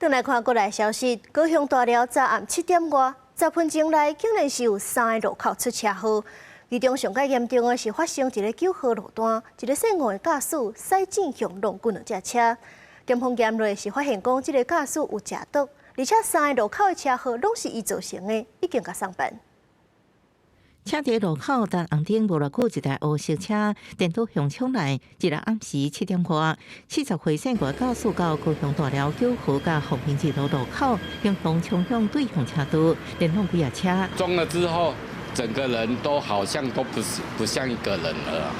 转来看国内消息，高雄大寮早暗7点外，10分钟内竟然是有3个路口出车祸。其中上界严重的是发生一个9号路段，一个姓吴的驾驶驶正向弄滚两只车。检方检落是发现讲，这个驾驶有食毒，而且3个路口的车祸拢是伊造成的，已经甲送办。 车伫路口，但红灯无偌久，一台黑色车电倒向冲来。一日暗时7点外，40岁姓吴驾驶到高雄大寮9号甲和平一路路口，向东冲向对向车道，连弄几架车。撞了之后，整个人都好像都不像一个人了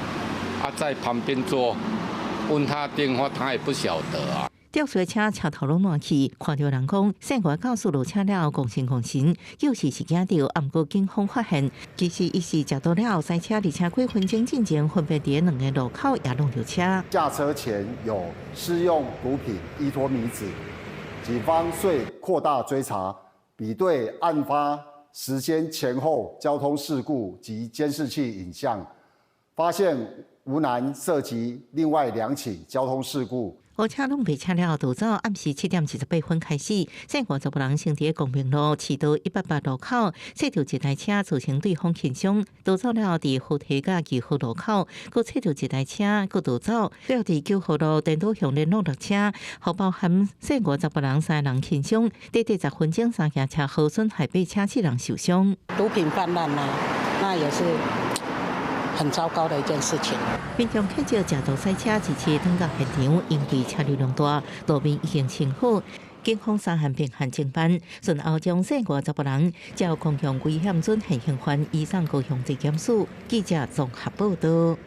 啊！在旁边坐，问他电话，他也不晓得啊。 吊水车车头拢烂去，看到人讲，姓吴驾驶落车了，讲神，就是惊到，毋过警方发现，其实伊是食到了塞车，而且几分钟之前分别伫2个路口也弄着车。驾车前有施用毒品依托米脂，警方遂扩大追查，比对案发时间前后交通事故及监视器影像，发现吴男涉及另外2起交通事故。 黑车拢被车了，逃走。暗时7点28分开始，姓吴50人先伫公平路市道188路口，驶着一台车造成对方轻伤，逃走了。伫河堤甲2号路口，佮驶着一台车，佮逃走。最后伫9号路电倒向联络6车，互包含姓吴10人3人轻伤，短10分钟3件车祸损害8车7人受伤。毒品泛滥啊，那也是 很糟糕的一件事情。民众看到驾照赛车一起登到现场，因为车流量大，路面已经清好。警方3项并行侦办，顺后将姓吴10人交公共危险准现行犯移送高雄地检署。记者综合报道。